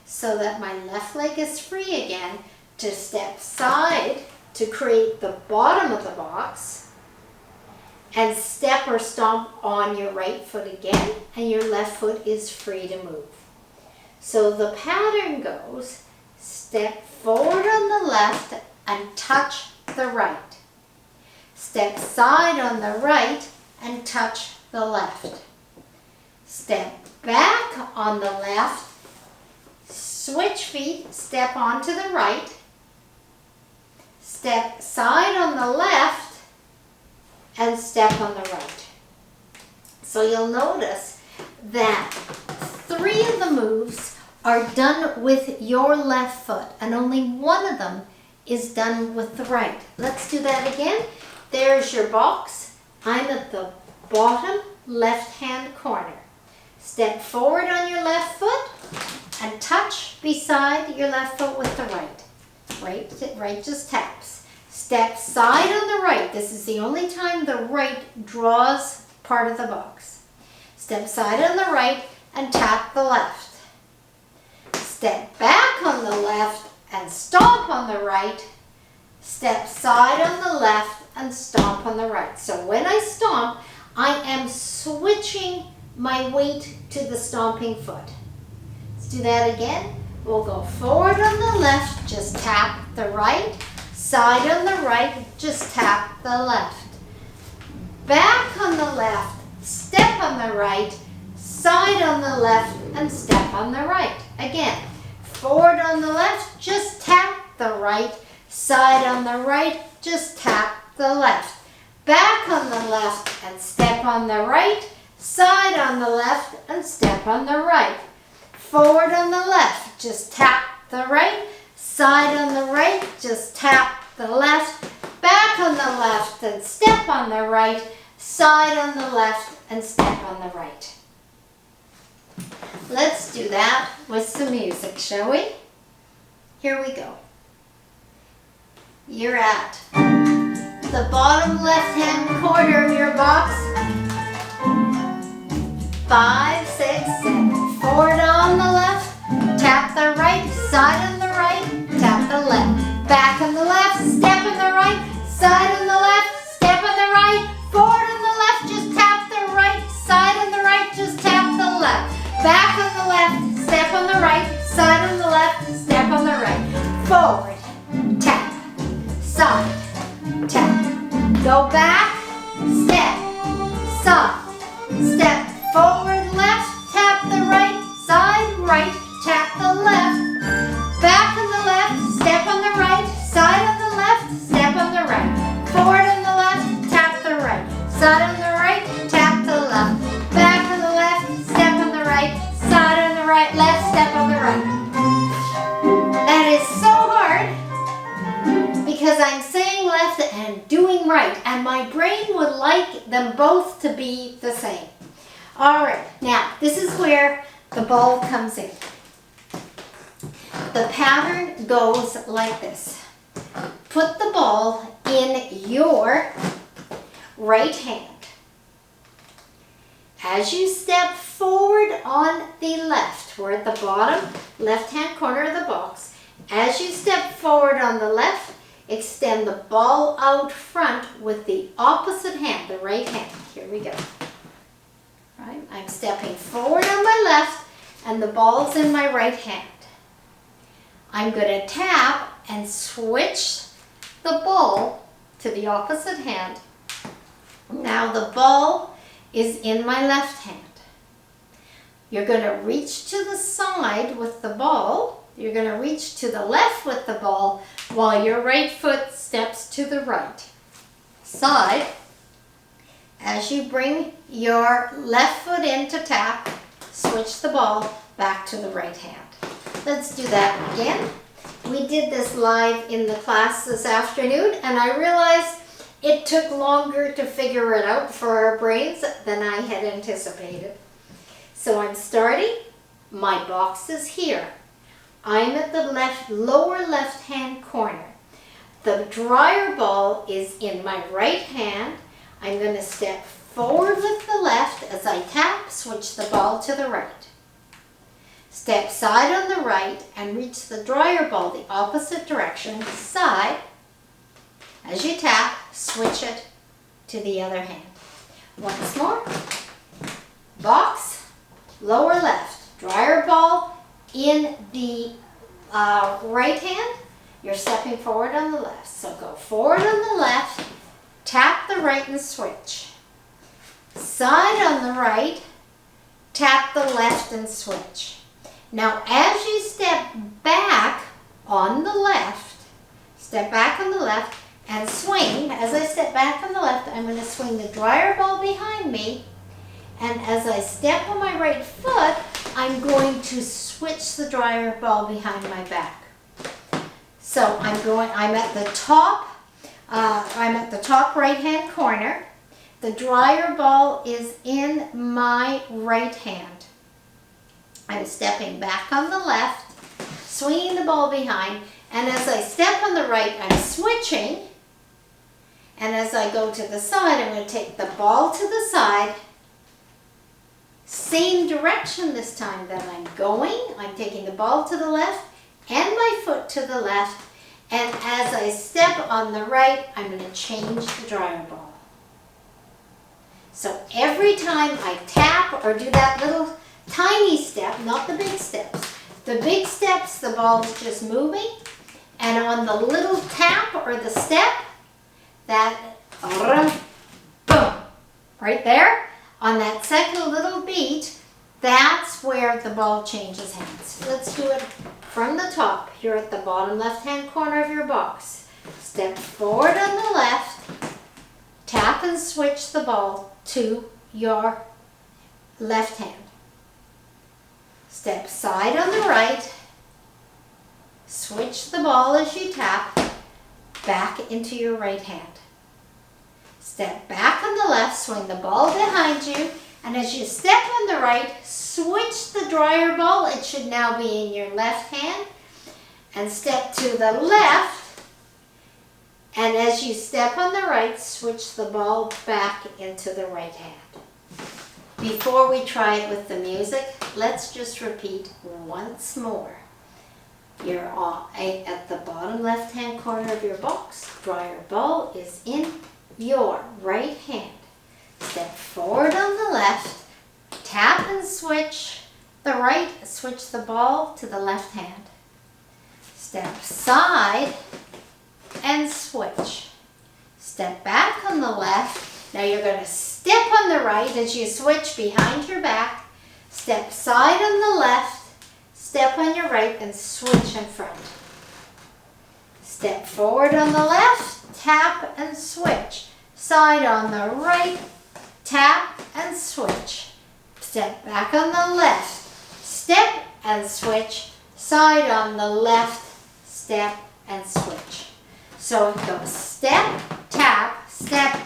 so that my left leg is free again to step side to create the bottom of the box, and step or stomp on your right foot again, and your left foot is free to move. So the pattern goes, step forward on the left and touch the right. Step side on the right and touch the left. Step back on the left, switch feet, step onto the right. Step side on the left and step on the right. So you'll notice that 3 of the moves are done with your left foot, and only 1 of them is done with the right. Let's do that again. There's your box. I'm at the bottom left-hand corner. Step forward on your left foot and touch beside your left foot with the right. Right just taps. Step side on the right. This is the only time the right draws part of the box. Step side on the right and tap the left. Step back on the left and stomp on the right. Step side on the left and stomp on the right. So when I stomp, I am switching my weight to the stomping foot. Let's do that again. We'll go forward on the left, just tap the right. Side on the right, just tap the left. Back on the left, step on the right. Side on the left and step on the right. Again, forward on the left, just tap the right. Side on the right, just tap the left. Back on the left and step on the right. Side on the left and step on the right. Forward on the left, just tap the right. Side on the right, just tap the left. Back on the left and step on the right. Side on the left and step on the right. Let's do that with some music, shall we? Here we go. You're at the bottom left-hand corner of your box. 5, 6, 7. Forward on the left, tap the right. Side on the right, tap the left. Back on the left, step on the right. Side on the left, step on the right. Forward on the left, just tap the right. Side on the right, just tap the left. Back on the left, step on the right. Side on the left, step on the right. Forward, tap. Side, tap. Go back, step, side, step. Forward, left, tap the right. Side, right, tap the left. Back on the left, step on the right. Side on the left, step on the right. Forward on the left, tap the right. Side on the right, tap the left. Back on the left, step on the right. Side on the right, left, step on the right. That is so hard because I'm saying left and doing right, and my brain would like them both to be the same. All right, now this is where the ball comes in. The pattern goes like this. put the ball in your right hand. As you step forward on the left, we're at the bottom left-hand corner of the box. As you step forward on the left, extend the ball out front with the opposite hand, the right hand. Here we go. Right? I'm stepping forward on my left and the ball's in my right hand. I'm going to tap and switch the ball to the opposite hand. Now the ball is in my left hand. You're going to reach to the side with the ball. You're going to reach to the left with the ball while your right foot steps to the right side. As you bring your left foot in to tap, switch the ball back to the right hand. Let's do that again. We did this live in the class this afternoon, and I realized it took longer to figure it out for our brains than I had anticipated. So I'm starting. My box is here. I'm at the lower left-hand corner. The dryer ball is in my right hand. I'm going to step forward with the left as I tap, switch the ball to the right. Step side on the right and reach the dryer ball the opposite direction, side. As you tap, switch it to the other hand. Once more. Box, lower left, dryer ball in the right hand. You're stepping forward on the left. So go forward on the left, tap the right and switch. Side on the right, tap the left and switch. Now as you step back on the left, step back on the left and swing. As I step back on the left, I'm going to swing the dryer ball behind me. And as I step on my right foot, I'm going to switch the dryer ball behind my back. So I'm at the top right hand corner. The dryer ball is in my right hand. I'm stepping back on the left, swinging the ball behind, and as I step on the right, I'm switching. And as I go to the side, I'm going to take the ball to the side. Same direction this time that I'm going. I'm taking the ball to the left and my foot to the left. And as I step on the right, I'm going to change the dryer ball. So every time I tap or do that little tiny step, not the big steps. The big steps, the ball's just moving. And on the little tap or the step, that boom, right there, on that second little beat, that's where the ball changes hands. Let's do it from the top. You're at the bottom left-hand corner of your box. Step forward on the left, tap and switch the ball to your left hand. Step side on the right, switch the ball as you tap back into your right hand. Step back on the left, swing the ball behind you, and as you step on the right, switch the dryer ball. It should now be in your left hand. And step to the left, and as you step on the right, switch the ball back into the right hand. Before we try it with the music, let's just repeat once more. You're at the bottom left-hand corner of your box. Dryer ball is in your right hand. Step forward on the left, tap and switch the right, switch the ball to the left hand. Step side and switch. Step back on the left. Now you're going to step on the right as you switch behind your back. Step side on the left, step on your right and switch in front. Step forward on the left, tap and switch. Side on the right, tap and switch. Step back on the left, step and switch. Side on the left, step and switch. So it goes step, tap, side,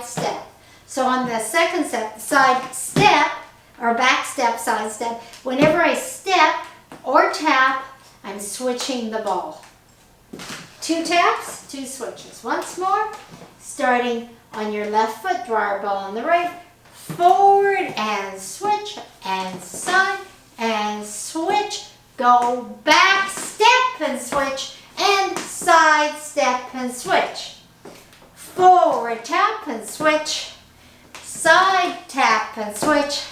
step. So on the second step, side step, or back step, side step, whenever I step or tap, I'm switching the ball. 2 taps, 2 switches. Once more, starting on your left foot, dryer ball on the right, forward and switch, and side and switch, go back, step and switch, and side, step and switch. Forward tap and switch, side tap and switch,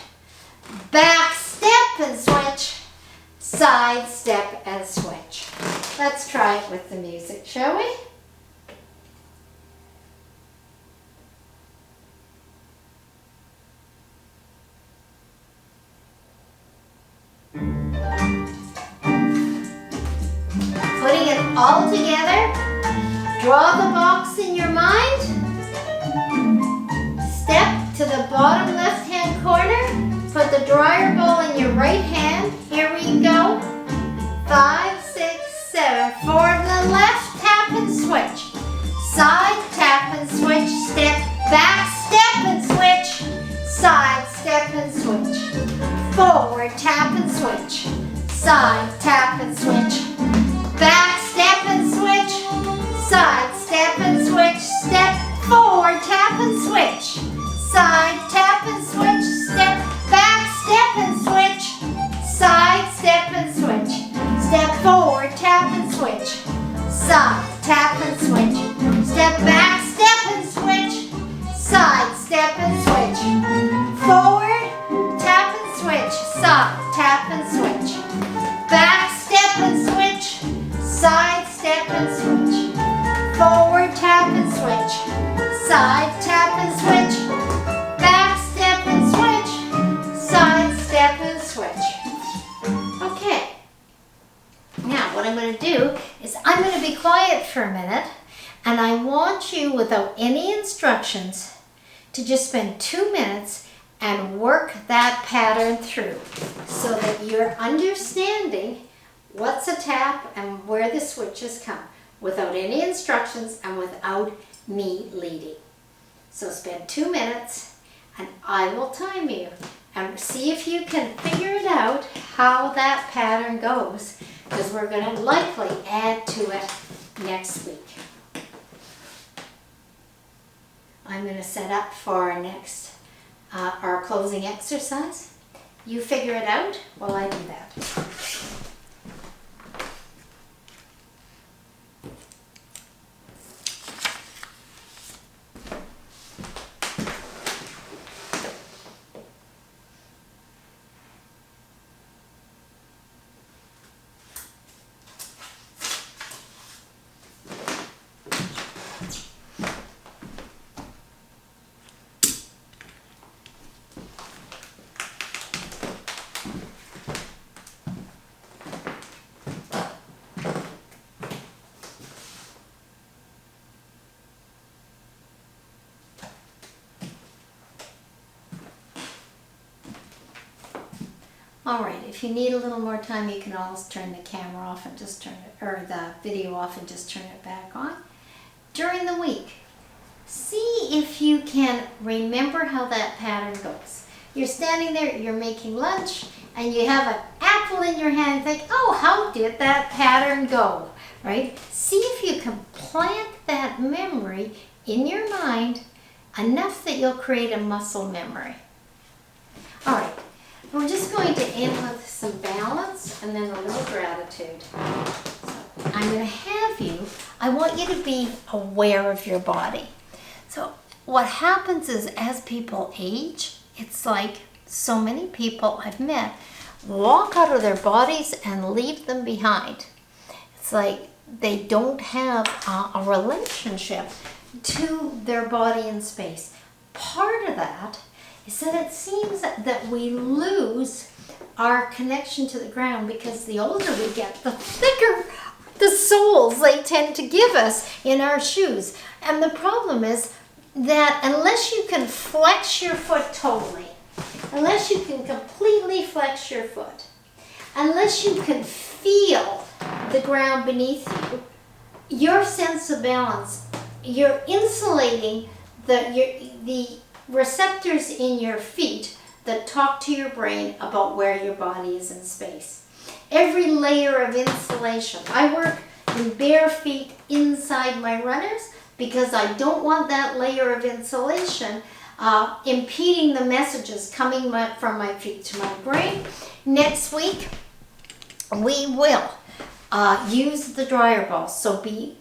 back step and switch, side step and switch. Let's try it with the music, shall we? Putting it all together, draw the box in your mind, step to the bottom left-hand corner, put the dryer ball in your right hand, here we go, 5, 6, 7, forward the left, tap and switch, side, tap and switch, step, back, step and switch, side, step and switch, forward, tap and switch, side, tap and switch, back, step and switch, side, step and switch, step, forward, tap and switch, side, tap and switch, step, back, step and switch, side, step and switch, step forward, tap and switch, side, tap and switch, step back, step and switch, side, step and switch, forward, tap and switch, side, tap and switch, back, step and switch, side, step and switch, forward, tap and switch, side, tap and switch, back, step and switch, side, step and switch. Okay. Now what I'm going to do is I'm going to be quiet for a minute, and I want you, without any instructions, to just spend 2 minutes and work that pattern through so that you're understanding what's a tap and where the switches come, without any instructions and without me leading. So spend 2 minutes and I will time you and see if you can figure it out how that pattern goes, because we're going to likely add to it next week. I'm going to set up for our next, our closing exercise. You figure it out while I do that. All right, if you need a little more time, you can always turn the camera off and just turn it, or the video off and just turn it back on. During the week, see if you can remember how that pattern goes. You're standing there, you're making lunch, and you have an apple in your hand, think, oh, how did that pattern go, right? See if you can plant that memory in your mind enough that you'll create a muscle memory. All right. We're just going to end with some balance and then a little gratitude. So I'm going to have you, I want you to be aware of your body. So what happens is, as people age, it's like so many people I've met walk out of their bodies and leave them behind. It's like they don't have a relationship to their body and space. Part of that is that it seems that we lose our connection to the ground, because the older we get, the thicker the soles they tend to give us in our shoes. And the problem is that unless you can flex your foot totally, unless you can completely flex your foot, unless you can feel the ground beneath you, your sense of balance, you're insulating the receptors in your feet that talk to your brain about where your body is in space. Every layer of insulation. I work in bare feet inside my runners because I don't want that layer of insulation impeding the messages coming from my feet to my brain. Next week, we will use the dryer balls. So be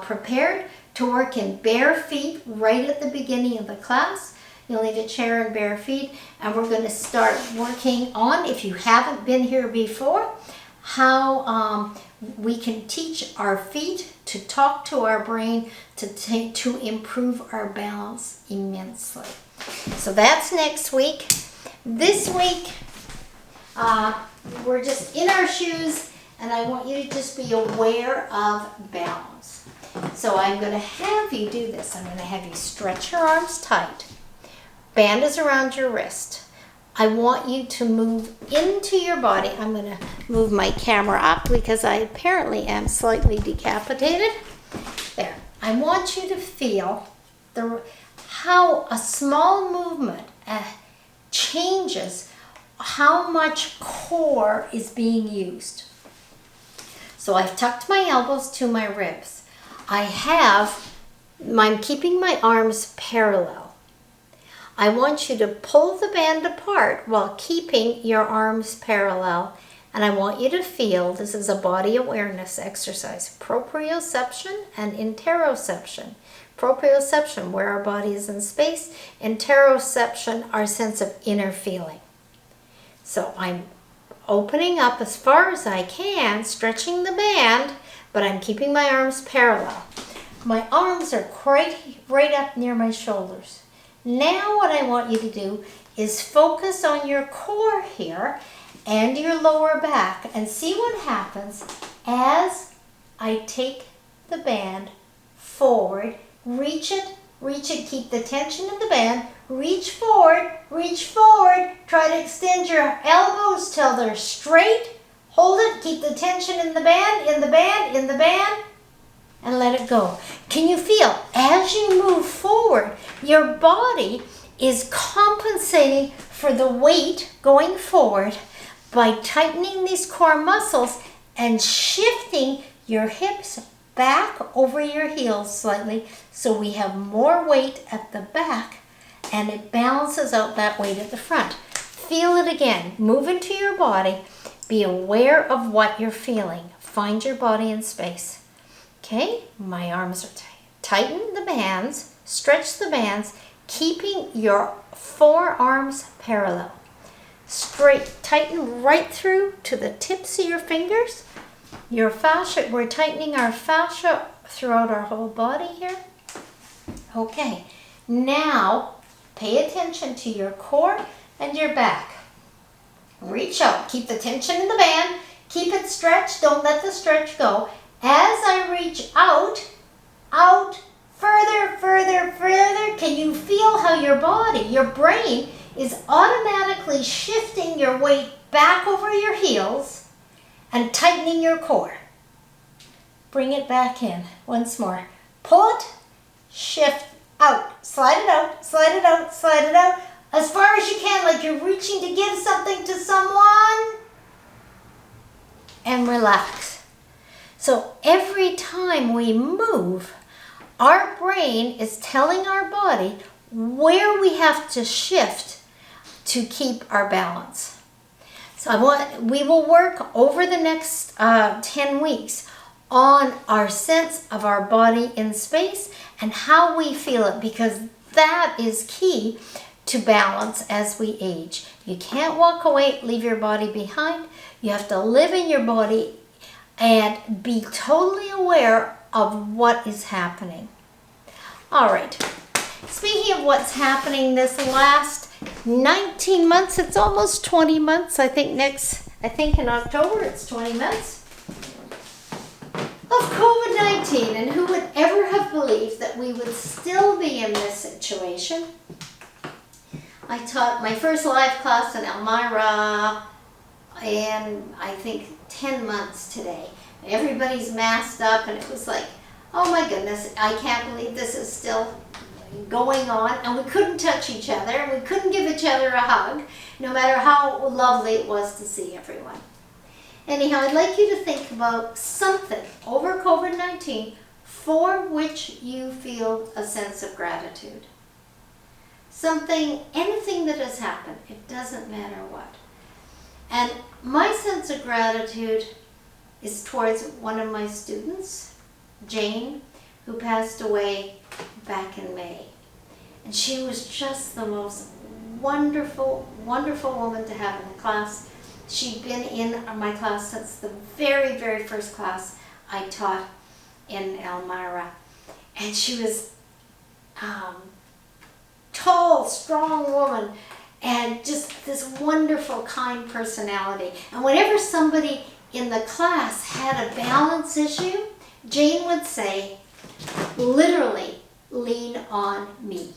prepared to work in bare feet right at the beginning of the class. You'll need a chair and bare feet, and we're going to start working on, if you haven't been here before, how we can teach our feet to talk to our brain to improve our balance immensely. So that's next week. This week, we're just in our shoes, and I want you to just be aware of balance. So I'm going to have you do this. I'm going to have you stretch your arms tight. Band is around your wrist. I want you to move into your body. I'm going to move my camera up because I apparently am slightly decapitated. There. I want you to feel how a small movement changes how much core is being used. So I've tucked my elbows to my ribs. I'm keeping my arms parallel. I want you to pull the band apart while keeping your arms parallel. And I want you to feel, this is a body awareness exercise, proprioception and interoception. Proprioception, where our body is in space. Interoception, our sense of inner feeling. So I'm opening up as far as I can, stretching the band, but I'm keeping my arms parallel. My arms are right up near my shoulders. Now what I want you to do is focus on your core here and your lower back and see what happens as I take the band forward. Reach it, keep the tension in the band. Reach forward, try to extend your elbows till they're straight. Hold it, keep the tension in the band, and let it go. Can you feel, as you move forward, your body is compensating for the weight going forward by tightening these core muscles and shifting your hips back over your heels slightly so we have more weight at the back and it balances out that weight at the front. Feel it again. Move into your body. Be aware of what you're feeling. Find your body in space. Okay, my arms are tight. Tighten the bands, stretch the bands, keeping your forearms parallel. Straight, tighten right through to the tips of your fingers. Your fascia, we're tightening our fascia throughout our whole body here. Okay, now pay attention to your core and your back. Reach out, keep the tension in the band, keep it stretched, don't let the stretch go. As I reach out, further, can you feel how your body, your brain, is automatically shifting your weight back over your heels and tightening your core? Bring it back in once more. Pull it, shift out, slide it out, as far as you can, like you're reaching to give something to someone, and relax. So every time we move, our brain is telling our body where we have to shift to keep our balance. So we will work over the next 10 weeks on our sense of our body in space and how we feel it, because that is key to balance as we age. You can't walk away, leave your body behind. You have to live in your body and be totally aware of what is happening. All right. Speaking of what's happening this last 19 months, it's almost 20 months. I think in October it's 20 months of COVID-19. And who would ever have believed that we would still be in this situation? I taught my first live class in Elmira in, I think, 10 months today. Everybody's masked up and it was like, oh my goodness, I can't believe this is still going on. And we couldn't touch each other and we couldn't give each other a hug, no matter how lovely it was to see everyone. Anyhow, I'd like you to think about something over COVID-19 for which you feel a sense of gratitude. Something, anything that has happened, it doesn't matter what. And my sense of gratitude is towards one of my students, Jane, who passed away back in May. And she was just the most wonderful, wonderful woman to have in the class. She'd been in my class since the very, very first class I taught in Elmira. And she was tall, strong woman, and just this wonderful, kind personality. And whenever somebody in the class had a balance issue, Jane would say, literally, lean on me.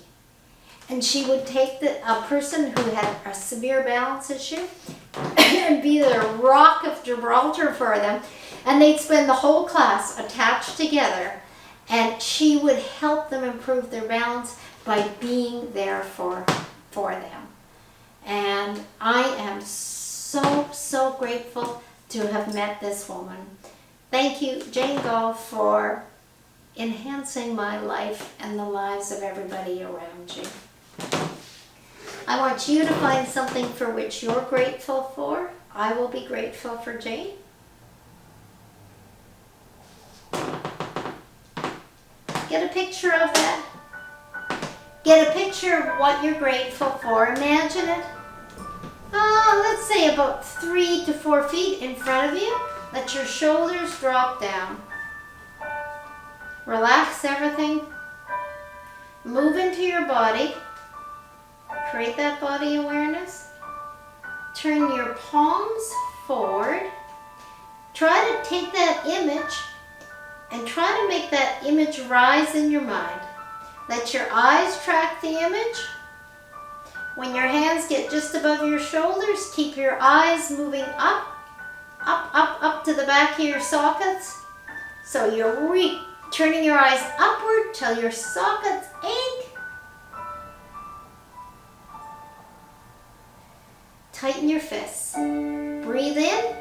And she would take a person who had a severe balance issue and be the rock of Gibraltar for them. And they'd spend the whole class attached together, and she would help them improve their balance by being there for them. And I am so, so grateful to have met this woman. Thank you, Jane Gall, for enhancing my life and the lives of everybody around you. I want you to find something for which you're grateful for. I will be grateful for Jane. Get a picture of that. Get a picture of what you're grateful for. Imagine it. Let's say about 3 to 4 feet in front of you. Let your shoulders drop down. Relax everything. Move into your body. Create that body awareness. Turn your palms forward. Try to take that image and try to make that image rise in your mind. Let your eyes track the image. When your hands get just above your shoulders, keep your eyes moving up, up to the back of your sockets. So you're turning your eyes upward till your sockets ache. Tighten your fists. Breathe in.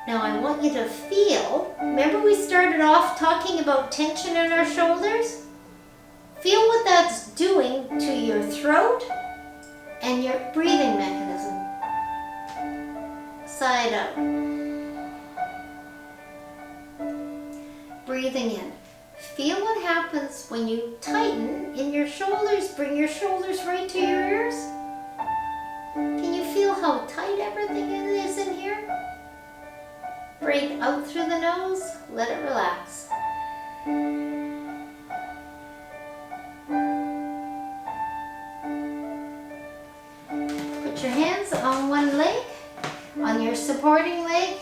Now I want you to feel, remember we started off talking about tension in our shoulders? Feel what that's doing to your throat and your breathing mechanism. Side out. Breathing in. Feel what happens when you tighten in your shoulders. Bring your shoulders right to your ears. Can you feel how tight everything is in here? Breathe out through the nose. Let it relax. Put your hands on one leg, on your supporting leg.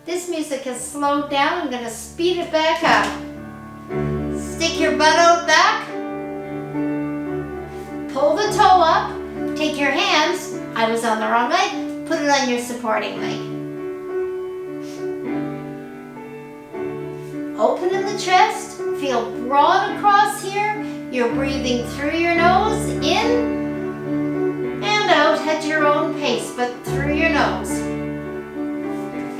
This music has slowed down. I'm going to speed it back up. Stick your butt out back. Pull the toe up. Take your hands, I was on the wrong leg, put it on your supporting leg. Open in the chest, feel broad across here. You're breathing through your nose, in and out at your own pace, but through your nose.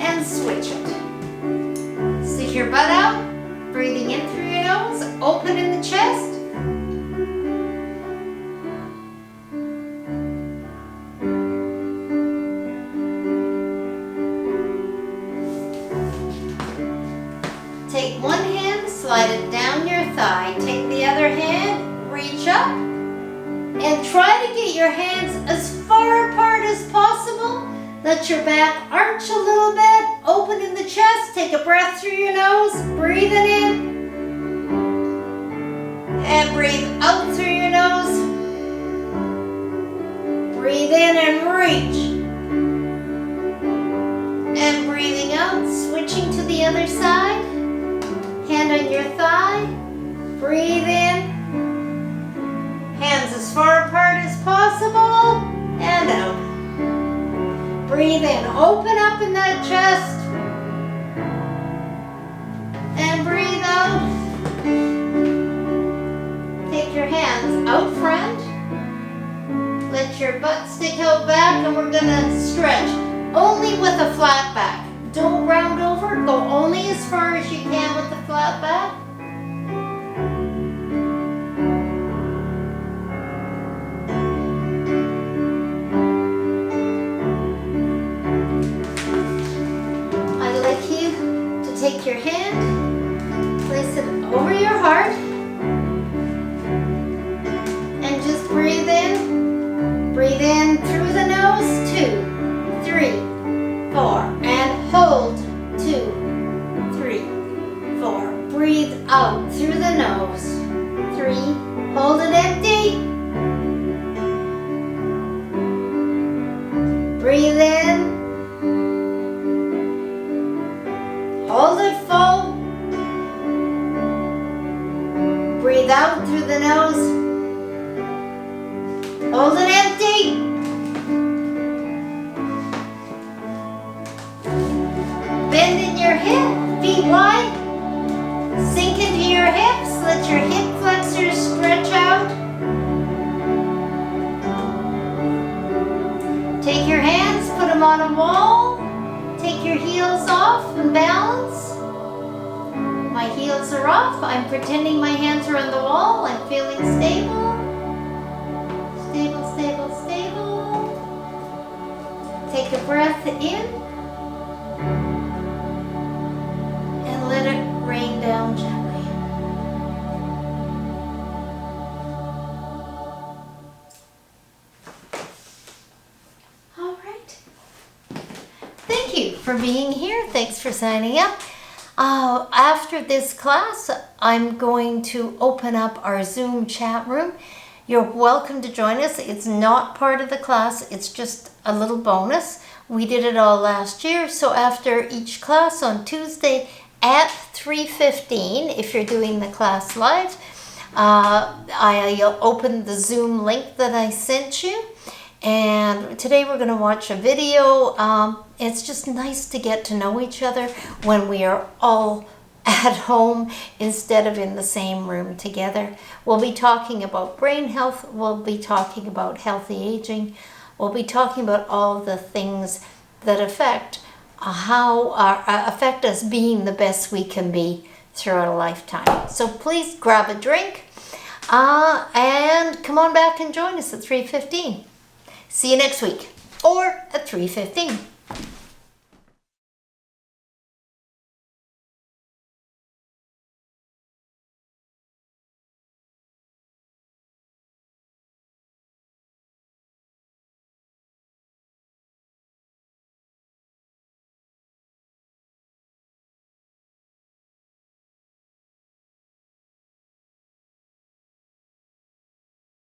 And switch it. Stick your butt out, breathing in through your nose, open in the chest. Take one hand, slide it down your thigh. Take the other hand, reach up, and try to get your hands as far apart as possible. Let your back arch a little bit, open in the chest, take a breath through your nose, breathe it in, and breathe out through your nose. Breathe in and reach. And breathing out, switching to the other side. Hand on your thigh, breathe in, hands as far apart as possible, and out. Breathe in, open up in that chest, and breathe out. Take your hands out front, let let your butt stick out back, and we're gonna stretch only with a flat back. Don't round over, go only as far as you can with the flat back. I'd like you to take your hand, place it over your heart, and just breathe in. Breathe in through the nose, 2, 3, 4, and hold, 2, 3, 4. Breathe out through the nose, 3, hold it empty. Breathe in, hold it full. Breathe out through the nose, hold it empty. Bend in your hip, feet wide. Sink into your hips, let your hip flexors stretch out. Take your hands, put them on a wall. Take your heels off and balance. My heels are off. I'm pretending my hands are on the wall. I'm feeling stable. Stable, stable, stable. Take a breath in. And let it rain down gently. All right. Thank you for being here. Thanks for signing up. After this class, I'm going to open up our Zoom chat room. You're welcome to join us. It's not part of the class. It's just a little bonus. We did it all last year. So after each class on Tuesday at 3:15, if you're doing the class live, I'll open the Zoom link that I sent you. And today we're going to watch a video. It's just nice to get to know each other when we are all at home instead of in the same room together. We'll be talking about brain health. We'll be talking about healthy aging. We'll be talking about all the things that affect us being the best we can be throughout a lifetime. So please grab a drink and come on back and join us at 3:15. See you next week or at 3:15.